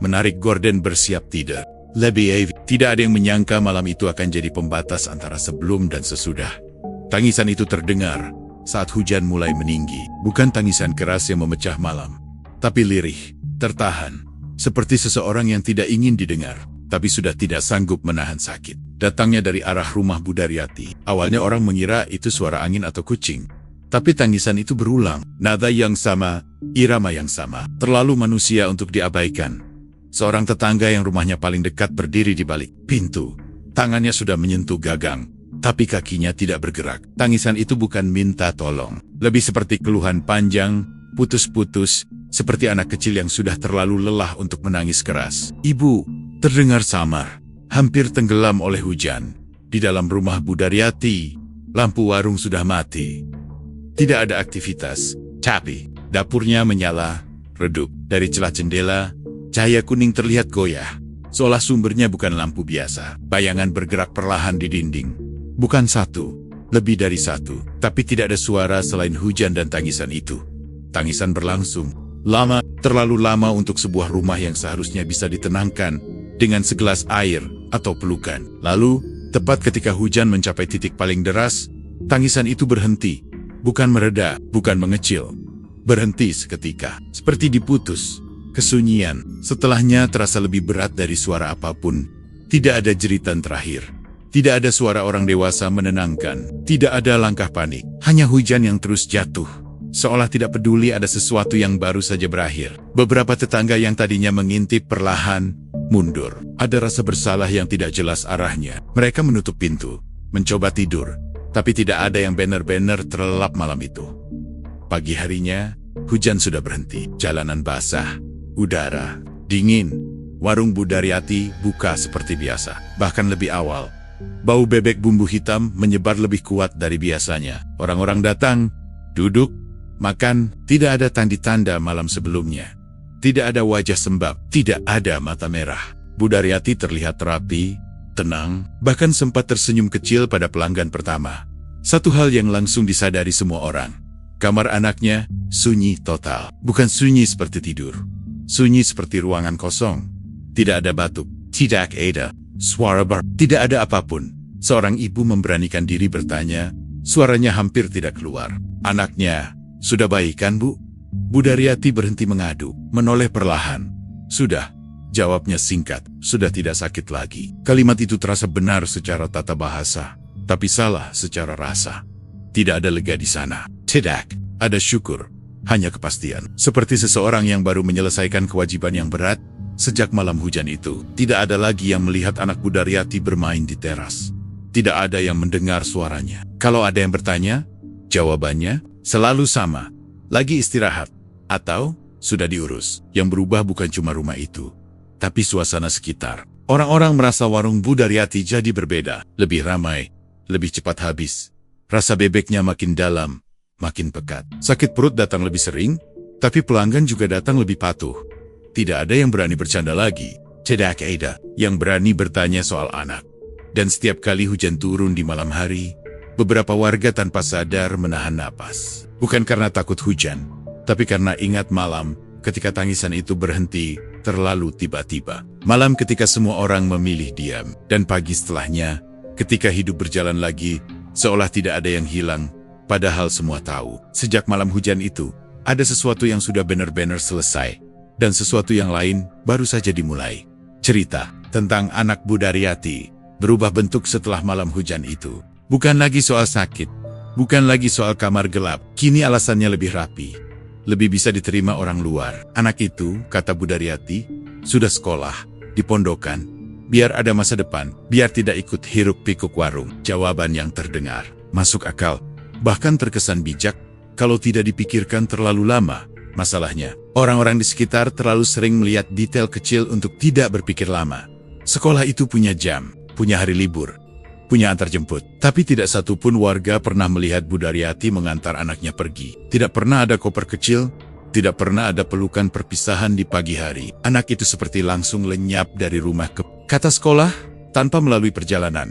menarik gorden bersiap tidur. Tidak ada yang menyangka malam itu akan jadi pembatas antara sebelum dan sesudah. Tangisan itu terdengar saat hujan mulai meninggi. Bukan tangisan keras yang memecah malam, tapi lirih, tertahan. Seperti seseorang yang tidak ingin didengar, tapi sudah tidak sanggup menahan sakit. Datangnya dari arah rumah Bu Daryati. Awalnya orang mengira itu suara angin atau kucing. Tapi tangisan itu berulang. Nada yang sama, irama yang sama. Terlalu manusia untuk diabaikan. Seorang tetangga yang rumahnya paling dekat berdiri di balik pintu. Tangannya sudah menyentuh gagang, tapi kakinya tidak bergerak. Tangisan itu bukan minta tolong. Lebih seperti keluhan panjang, putus-putus, seperti anak kecil yang sudah terlalu lelah untuk menangis keras. "Ibu," terdengar samar, hampir tenggelam oleh hujan. Di dalam rumah Bu Daryati, lampu warung sudah mati. Tidak ada aktivitas, tapi dapurnya menyala, redup. Dari celah jendela, cahaya kuning terlihat goyah, seolah sumbernya bukan lampu biasa. Bayangan bergerak perlahan di dinding. Bukan satu, lebih dari satu. Tapi tidak ada suara selain hujan dan tangisan itu. Tangisan berlangsung. Lama, terlalu lama untuk sebuah rumah yang seharusnya bisa ditenangkan dengan segelas air atau pelukan. Lalu, tepat ketika hujan mencapai titik paling deras, tangisan itu berhenti. Bukan mereda, bukan mengecil. Berhenti seketika, seperti diputus. Kesunyian, setelahnya terasa lebih berat dari suara apapun. Tidak ada jeritan terakhir. Tidak ada suara orang dewasa menenangkan. Tidak ada langkah panik. Hanya hujan yang terus jatuh. Seolah tidak peduli ada sesuatu yang baru saja berakhir. Beberapa tetangga yang tadinya mengintip perlahan mundur. Ada rasa bersalah yang tidak jelas arahnya. Mereka menutup pintu, mencoba tidur. Tapi tidak ada yang benar-benar terlelap malam itu. Pagi harinya, hujan sudah berhenti. Jalanan basah. Udara dingin. Warung Bu Daryati buka seperti biasa, bahkan lebih awal. Bau bebek bumbu hitam menyebar lebih kuat dari biasanya. Orang-orang datang, duduk, makan. Tidak ada tanda-tanda malam sebelumnya. Tidak ada wajah sembab, tidak ada mata merah. Bu Daryati terlihat rapi, tenang, bahkan sempat tersenyum kecil pada pelanggan pertama. Satu hal yang langsung disadari semua orang. Kamar anaknya sunyi total. Bukan sunyi seperti tidur. Sunyi seperti ruangan kosong. Tidak ada batuk, tidak ada suara bar, tidak ada apapun. Seorang ibu memberanikan diri bertanya, suaranya hampir tidak keluar. Anaknya, sudah baik kan Bu? Bu Daryati berhenti mengadu, menoleh perlahan. Sudah, jawabnya singkat, sudah tidak sakit lagi. Kalimat itu terasa benar secara tata bahasa, tapi salah secara rasa. Tidak ada lega di sana. Tidak, ada syukur, hanya kepastian. Seperti seseorang yang baru menyelesaikan kewajiban yang berat, sejak malam hujan itu, tidak ada lagi yang melihat anak Bu Daryati bermain di teras. Tidak ada yang mendengar suaranya. Kalau ada yang bertanya, jawabannya selalu sama. Lagi istirahat, atau sudah diurus. Yang berubah bukan cuma rumah itu, tapi suasana sekitar. Orang-orang merasa warung Bu Daryati jadi berbeda. Lebih ramai, lebih cepat habis. Rasa bebeknya makin dalam, makin pekat. Sakit perut datang lebih sering, tapi pelanggan juga datang lebih patuh. Tidak ada yang berani bercanda lagi. Tidak ada yang berani bertanya soal anak. Dan setiap kali hujan turun di malam hari, beberapa warga tanpa sadar menahan napas. Bukan karena takut hujan, tapi karena ingat malam ketika tangisan itu berhenti terlalu tiba-tiba. Malam ketika semua orang memilih diam. Dan pagi setelahnya, ketika hidup berjalan lagi, seolah tidak ada yang hilang, padahal semua tahu. Sejak malam hujan itu, ada sesuatu yang sudah benar-benar selesai, dan sesuatu yang lain baru saja dimulai. Cerita tentang anak Bu Daryati berubah bentuk setelah malam hujan itu. Bukan lagi soal sakit, bukan lagi soal kamar gelap. Kini alasannya lebih rapi, lebih bisa diterima orang luar. Anak itu, kata Bu Daryati, sudah sekolah, di pondokan, biar ada masa depan, biar tidak ikut hiruk-pikuk warung. Jawaban yang terdengar masuk akal, bahkan terkesan bijak, kalau tidak dipikirkan terlalu lama. Masalahnya, orang-orang di sekitar terlalu sering melihat detail kecil untuk tidak berpikir lama. Sekolah itu punya jam, punya hari libur, punya antar jemput. Tapi tidak satupun warga pernah melihat Bu Daryati mengantar anaknya pergi. Tidak pernah ada koper kecil, tidak pernah ada pelukan perpisahan di pagi hari. Anak itu seperti langsung lenyap dari rumah ke kata sekolah tanpa melalui perjalanan.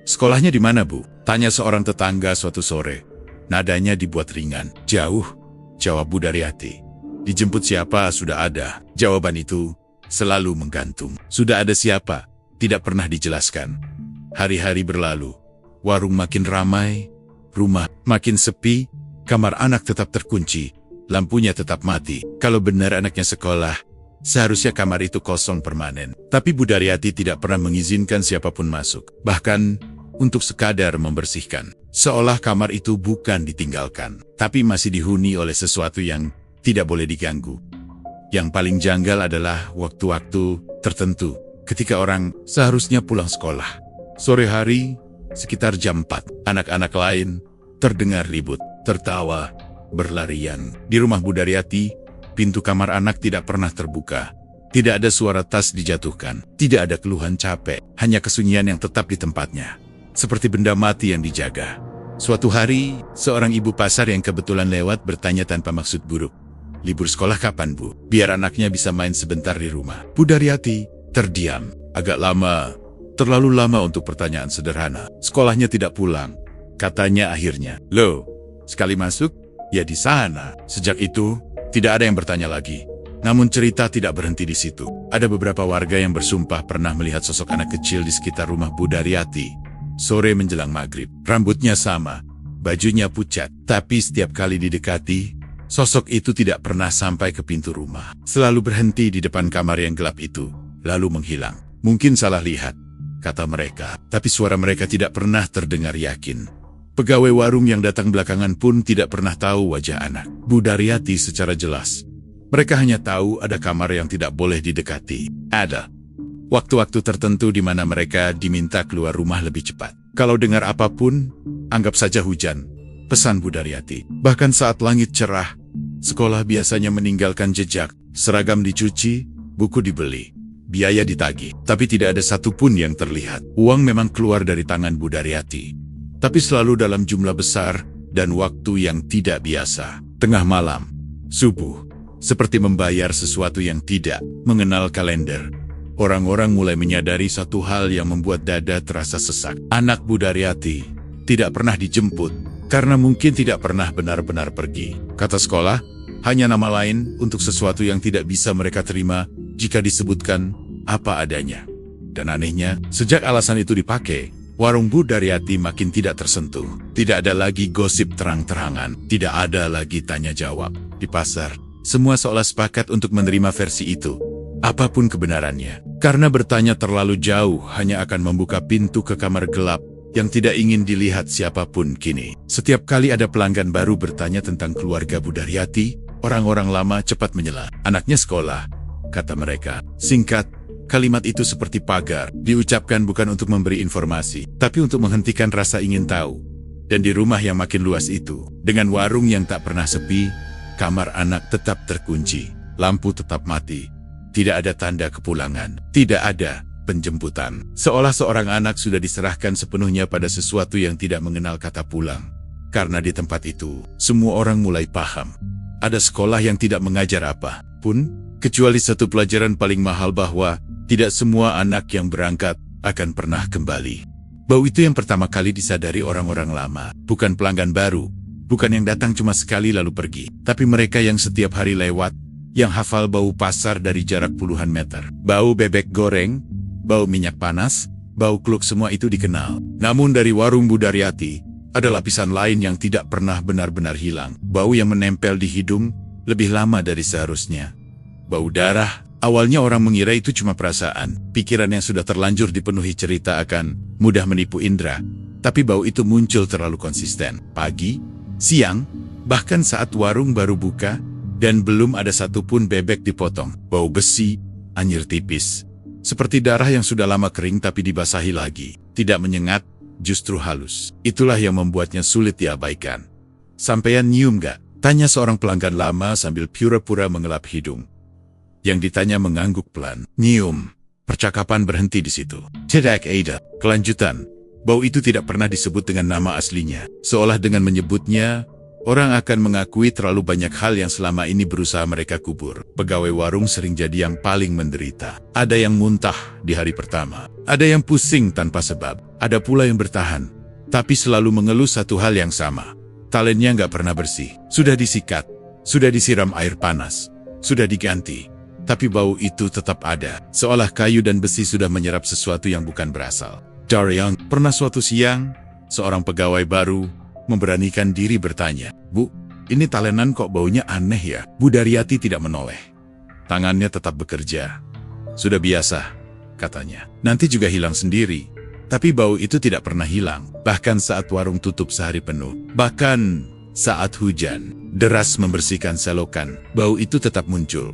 Sekolahnya di mana, Bu? Tanya seorang tetangga suatu sore. Nadanya dibuat ringan. Jauh, jawab Bu Daryati. Dijemput siapa sudah ada. Jawaban itu selalu menggantung. Sudah ada siapa? Tidak pernah dijelaskan. Hari-hari berlalu, warung makin ramai, rumah makin sepi, kamar anak tetap terkunci, lampunya tetap mati. Kalau benar anaknya sekolah, seharusnya kamar itu kosong permanen. Tapi Bu Daryati tidak pernah mengizinkan siapapun masuk, bahkan untuk sekadar membersihkan. Seolah kamar itu bukan ditinggalkan, tapi masih dihuni oleh sesuatu yang tidak boleh diganggu. Yang paling janggal adalah waktu-waktu tertentu, ketika orang seharusnya pulang sekolah. Sore hari, sekitar jam 4, anak-anak lain terdengar ribut, tertawa, berlarian. Di rumah Bu Daryati, pintu kamar anak tidak pernah terbuka. Tidak ada suara tas dijatuhkan, tidak ada keluhan capek, hanya kesunyian yang tetap di tempatnya. Seperti benda mati yang dijaga. Suatu hari, seorang ibu pasar yang kebetulan lewat bertanya tanpa maksud buruk. Libur sekolah kapan, Bu? Biar anaknya bisa main sebentar di rumah. Bu Daryati terdiam, agak lama, terlalu lama untuk pertanyaan sederhana. Sekolahnya tidak pulang, katanya akhirnya. Loh, sekali masuk, ya di sana. Sejak itu, tidak ada yang bertanya lagi. Namun cerita tidak berhenti di situ. Ada beberapa warga yang bersumpah pernah melihat sosok anak kecil di sekitar rumah Bu Daryati. Sore menjelang maghrib, rambutnya sama, bajunya pucat, tapi setiap kali didekati, sosok itu tidak pernah sampai ke pintu rumah. Selalu berhenti di depan kamar yang gelap itu, lalu menghilang. Mungkin salah lihat, kata mereka, tapi suara mereka tidak pernah terdengar yakin. Pegawai warung yang datang belakangan pun tidak pernah tahu wajah anak Bu Daryati secara jelas. Mereka hanya tahu ada kamar yang tidak boleh didekati. Ada waktu-waktu tertentu di mana mereka diminta keluar rumah lebih cepat. Kalau dengar apapun, anggap saja hujan, pesan Bu Daryati. Bahkan saat langit cerah, sekolah biasanya meninggalkan jejak, seragam dicuci, buku dibeli, biaya ditagih. Tapi tidak ada satupun yang terlihat. Uang memang keluar dari tangan Bu Daryati, tapi selalu dalam jumlah besar dan waktu yang tidak biasa. Tengah malam, subuh, seperti membayar sesuatu yang tidak mengenal kalender. Orang-orang mulai menyadari satu hal yang membuat dada terasa sesak. Anak Bu Daryati tidak pernah dijemput, karena mungkin tidak pernah benar-benar pergi. Kata sekolah, hanya nama lain untuk sesuatu yang tidak bisa mereka terima jika disebutkan apa adanya. Dan anehnya, sejak alasan itu dipakai, warung Bu Daryati makin tidak tersentuh. Tidak ada lagi gosip terang-terangan, tidak ada lagi tanya jawab. Di pasar, semua seolah sepakat untuk menerima versi itu, apapun kebenarannya. Karena bertanya terlalu jauh hanya akan membuka pintu ke kamar gelap yang tidak ingin dilihat siapapun kini. Setiap kali ada pelanggan baru bertanya tentang keluarga Bu Daryati, orang-orang lama cepat menyela. Anaknya sekolah, kata mereka. Singkat, kalimat itu seperti pagar, diucapkan bukan untuk memberi informasi, tapi untuk menghentikan rasa ingin tahu. Dan di rumah yang makin luas itu, dengan warung yang tak pernah sepi, kamar anak tetap terkunci, lampu tetap mati, tidak ada tanda kepulangan, tidak ada penjemputan. Seolah seorang anak sudah diserahkan sepenuhnya pada sesuatu yang tidak mengenal kata pulang. Karena di tempat itu, semua orang mulai paham. Ada sekolah yang tidak mengajar apa pun, kecuali satu pelajaran paling mahal bahwa tidak semua anak yang berangkat akan pernah kembali. Bau itu yang pertama kali disadari orang-orang lama, bukan pelanggan baru, bukan yang datang cuma sekali lalu pergi, tapi mereka yang setiap hari lewat, yang hafal bau pasar dari jarak puluhan meter. Bau bebek goreng, bau minyak panas, bau kluk, semua itu dikenal. Namun dari warung Bu Daryati, ada lapisan lain yang tidak pernah benar-benar hilang. Bau yang menempel di hidung lebih lama dari seharusnya. Bau darah. Awalnya orang mengira itu cuma perasaan. Pikiran yang sudah terlanjur dipenuhi cerita akan mudah menipu indera. Tapi bau itu muncul terlalu konsisten. Pagi, siang, bahkan saat warung baru buka, dan belum ada satupun bebek dipotong. Bau besi, anyir tipis. Seperti darah yang sudah lama kering tapi dibasahi lagi. Tidak menyengat, justru halus. Itulah yang membuatnya sulit diabaikan. "Sampean nyium gak?" tanya seorang pelanggan lama sambil pura-pura mengelap hidung. Yang ditanya mengangguk pelan. "Nyium." Percakapan berhenti di situ. Tidak ada kelanjutan. Bau itu tidak pernah disebut dengan nama aslinya. Seolah dengan menyebutnya, orang akan mengakui terlalu banyak hal yang selama ini berusaha mereka kubur. Pegawai warung sering jadi yang paling menderita. Ada yang muntah di hari pertama. Ada yang pusing tanpa sebab. Ada pula yang bertahan, tapi selalu mengeluh satu hal yang sama. Talennya nggak pernah bersih. Sudah disikat, sudah disiram air panas, sudah diganti. Tapi bau itu tetap ada, seolah kayu dan besi sudah menyerap sesuatu yang bukan berasal. Daryang, pernah suatu siang, seorang pegawai baru memberanikan diri bertanya, "Bu, ini talenan kok baunya aneh ya?" Bu Daryati tidak menoleh. Tangannya tetap bekerja. "Sudah biasa," katanya. "Nanti juga hilang sendiri." Tapi bau itu tidak pernah hilang, bahkan saat warung tutup sehari penuh. Bahkan saat hujan deras membersihkan selokan, bau itu tetap muncul.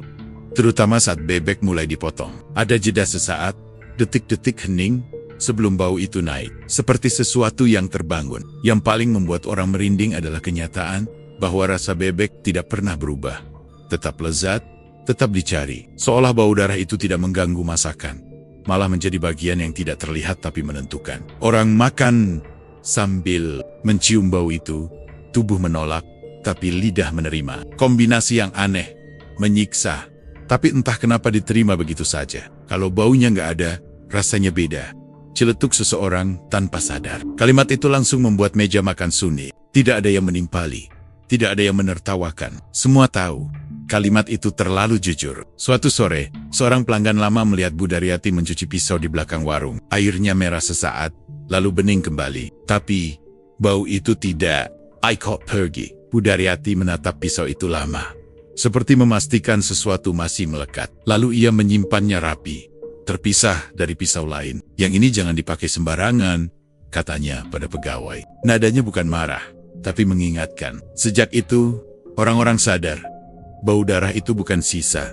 Terutama saat bebek mulai dipotong. Ada jeda sesaat, detik-detik hening, sebelum bau itu naik. Seperti sesuatu yang terbangun. Yang paling membuat orang merinding adalah kenyataan bahwa rasa bebek tidak pernah berubah. Tetap lezat, tetap dicari. Seolah bau darah itu tidak mengganggu masakan. Malah menjadi bagian yang tidak terlihat tapi menentukan. Orang makan sambil mencium bau itu, tubuh menolak, tapi lidah menerima. Kombinasi yang aneh, menyiksa. Tapi entah kenapa diterima begitu saja. Kalau baunya nggak ada, rasanya beda. Celetuk seseorang tanpa sadar. Kalimat itu langsung membuat meja makan sunyi. Tidak ada yang menimpali. Tidak ada yang menertawakan. Semua tahu. Kalimat itu terlalu jujur. Suatu sore, seorang pelanggan lama melihat Bu Daryati mencuci pisau di belakang warung. Airnya merah sesaat, lalu bening kembali. Tapi, bau itu tidak. "I caught pergi." Bu Daryati menatap pisau itu lama. Seperti memastikan sesuatu masih melekat. Lalu ia menyimpannya rapi, terpisah dari pisau lain. "Yang ini jangan dipakai sembarangan," katanya pada pegawai. Nadanya bukan marah, tapi mengingatkan. Sejak itu, orang-orang sadar, bau darah itu bukan sisa,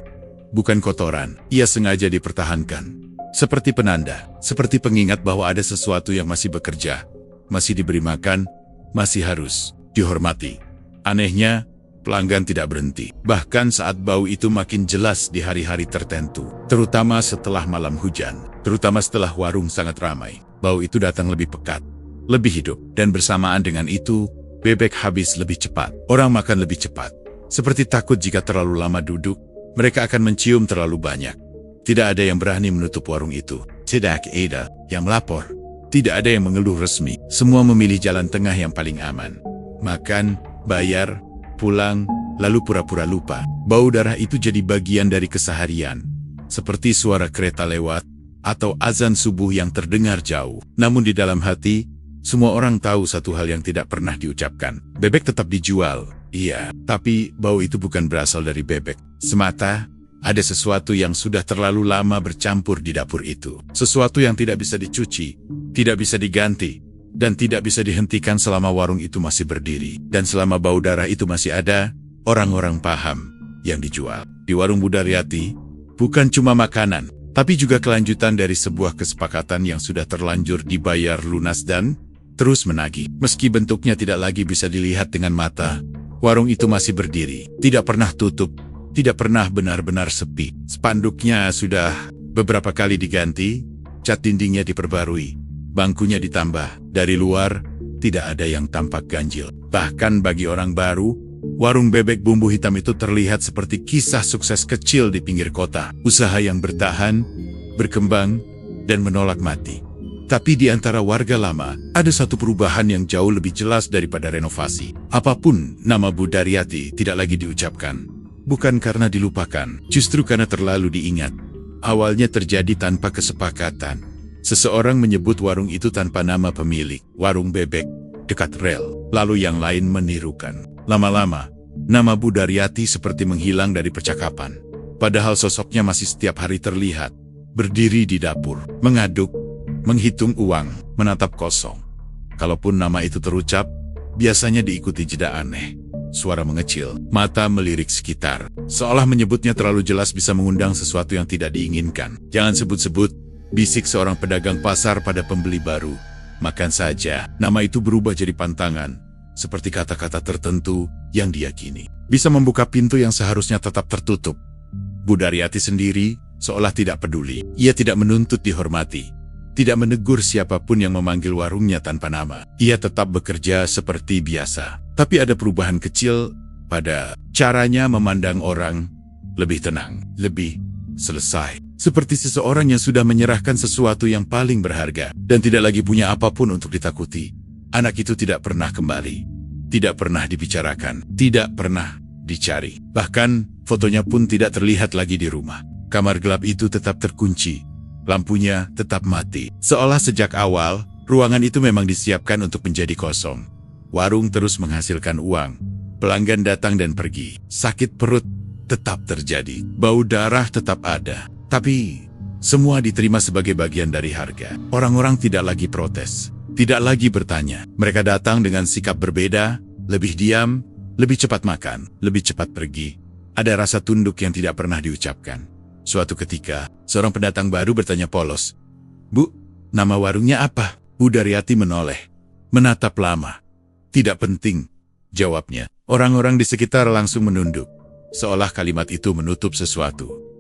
bukan kotoran. Ia sengaja dipertahankan. Seperti penanda, seperti pengingat bahwa ada sesuatu yang masih bekerja, masih diberi makan, masih harus dihormati. Anehnya, pelanggan tidak berhenti. Bahkan saat bau itu makin jelas di hari-hari tertentu. Terutama setelah malam hujan. Terutama setelah warung sangat ramai. Bau itu datang lebih pekat, lebih hidup. Dan bersamaan dengan itu, bebek habis lebih cepat. Orang makan lebih cepat. Seperti takut jika terlalu lama duduk, mereka akan mencium terlalu banyak. Tidak ada yang berani menutup warung itu. Tidak ada yang melapor. Tidak ada yang mengeluh resmi. Semua memilih jalan tengah yang paling aman. Makan, bayar, pulang, lalu pura-pura lupa. Bau darah itu jadi bagian dari keseharian. Seperti suara kereta lewat, atau azan subuh yang terdengar jauh. Namun di dalam hati, semua orang tahu satu hal yang tidak pernah diucapkan. Bebek tetap dijual, iya, tapi bau itu bukan berasal dari bebek semata. Ada sesuatu yang sudah terlalu lama bercampur di dapur itu. Sesuatu yang tidak bisa dicuci, tidak bisa diganti, dan tidak bisa dihentikan selama warung itu masih berdiri. Dan selama bau darah itu masih ada, orang-orang paham yang dijual di warung Bu Daryati bukan cuma makanan, tapi juga kelanjutan dari sebuah kesepakatan yang sudah terlanjur dibayar lunas dan terus menagih. Meski bentuknya tidak lagi bisa dilihat dengan mata, warung itu masih berdiri, tidak pernah tutup, tidak pernah benar-benar sepi. Spanduknya sudah beberapa kali diganti, cat dindingnya diperbarui, bangkunya ditambah. Dari luar, tidak ada yang tampak ganjil. Bahkan bagi orang baru, warung bebek bumbu hitam itu terlihat seperti kisah sukses kecil di pinggir kota. Usaha yang bertahan, berkembang, dan menolak mati. Tapi di antara warga lama, ada satu perubahan yang jauh lebih jelas daripada renovasi. Apapun nama Bu Daryati tidak lagi diucapkan. Bukan karena dilupakan, justru karena terlalu diingat. Awalnya terjadi tanpa kesepakatan. Seseorang menyebut warung itu tanpa nama pemilik, warung bebek, dekat rel. Lalu yang lain menirukan. Lama-lama, nama Bu Daryati seperti menghilang dari percakapan. Padahal sosoknya masih setiap hari terlihat, berdiri di dapur, mengaduk, menghitung uang, menatap kosong. Kalaupun nama itu terucap, biasanya diikuti jeda aneh. Suara mengecil, mata melirik sekitar. Seolah menyebutnya terlalu jelas bisa mengundang sesuatu yang tidak diinginkan. Jangan sebut-sebut, bisik seorang pedagang pasar pada pembeli baru. Makan saja. Nama itu berubah jadi pantangan, seperti kata-kata tertentu yang diyakini bisa membuka pintu yang seharusnya tetap tertutup. Bu Daryati sendiri seolah tidak peduli. Ia tidak menuntut dihormati, tidak menegur siapapun yang memanggil warungnya tanpa nama. Ia tetap bekerja seperti biasa. Tapi ada perubahan kecil pada caranya memandang orang, lebih tenang, lebih selesai. Seperti seseorang yang sudah menyerahkan sesuatu yang paling berharga dan tidak lagi punya apapun untuk ditakuti. Anak itu tidak pernah kembali, tidak pernah dibicarakan, tidak pernah dicari. Bahkan fotonya pun tidak terlihat lagi di rumah. Kamar gelap itu tetap terkunci, lampunya tetap mati. Seolah sejak awal, ruangan itu memang disiapkan untuk menjadi kosong. Warung terus menghasilkan uang, pelanggan datang dan pergi. Sakit perut tetap terjadi, bau darah tetap ada. Tapi semua diterima sebagai bagian dari harga. Orang-orang tidak lagi protes, tidak lagi bertanya. Mereka datang dengan sikap berbeda, lebih diam, lebih cepat makan, lebih cepat pergi. Ada rasa tunduk yang tidak pernah diucapkan. Suatu ketika, seorang pendatang baru bertanya polos, "Bu, nama warungnya apa?" Bu Daryati menoleh, menatap lama. "Tidak penting," jawabnya. Orang-orang di sekitar langsung menunduk, seolah kalimat itu menutup sesuatu.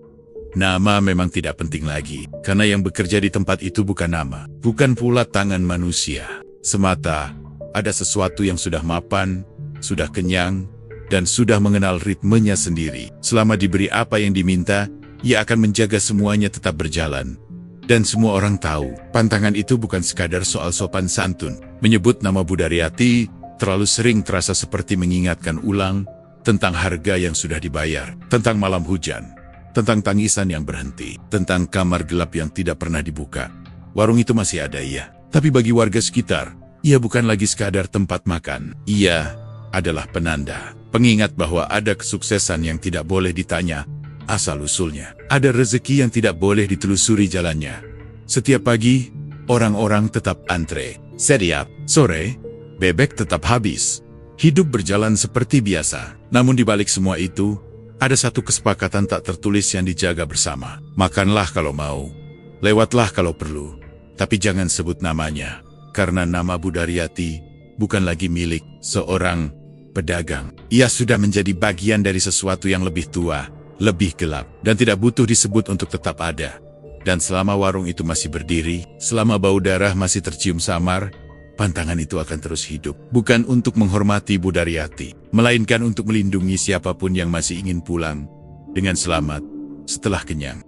Nama memang tidak penting lagi, karena yang bekerja di tempat itu bukan nama, bukan pula tangan manusia. Semata, ada sesuatu yang sudah mapan, sudah kenyang, dan sudah mengenal ritmenya sendiri. Selama diberi apa yang diminta, ia akan menjaga semuanya tetap berjalan. Dan semua orang tahu, pantangan itu bukan sekadar soal sopan santun. Menyebut nama Bu Daryati terlalu sering terasa seperti mengingatkan ulang tentang harga yang sudah dibayar, tentang malam hujan, tentang tangisan yang berhenti, tentang kamar gelap yang tidak pernah dibuka. Warung itu masih ada, iya. Tapi bagi warga sekitar, ia bukan lagi sekadar tempat makan. Ia adalah penanda, pengingat bahwa ada kesuksesan yang tidak boleh ditanya asal-usulnya. Ada rezeki yang tidak boleh ditelusuri jalannya. Setiap pagi, orang-orang tetap antre. Setiap sore, bebek tetap habis. Hidup berjalan seperti biasa. Namun di balik semua itu, ada satu kesepakatan tak tertulis yang dijaga bersama. Makanlah kalau mau, lewatlah kalau perlu, tapi jangan sebut namanya. Karena nama Bu Daryati bukan lagi milik seorang pedagang. Ia sudah menjadi bagian dari sesuatu yang lebih tua, lebih gelap, dan tidak butuh disebut untuk tetap ada. Dan selama warung itu masih berdiri, selama bau darah masih tercium samar, pantangan itu akan terus hidup. Bukan untuk menghormati Bu Daryati, melainkan untuk melindungi siapapun yang masih ingin pulang dengan selamat setelah kenyang.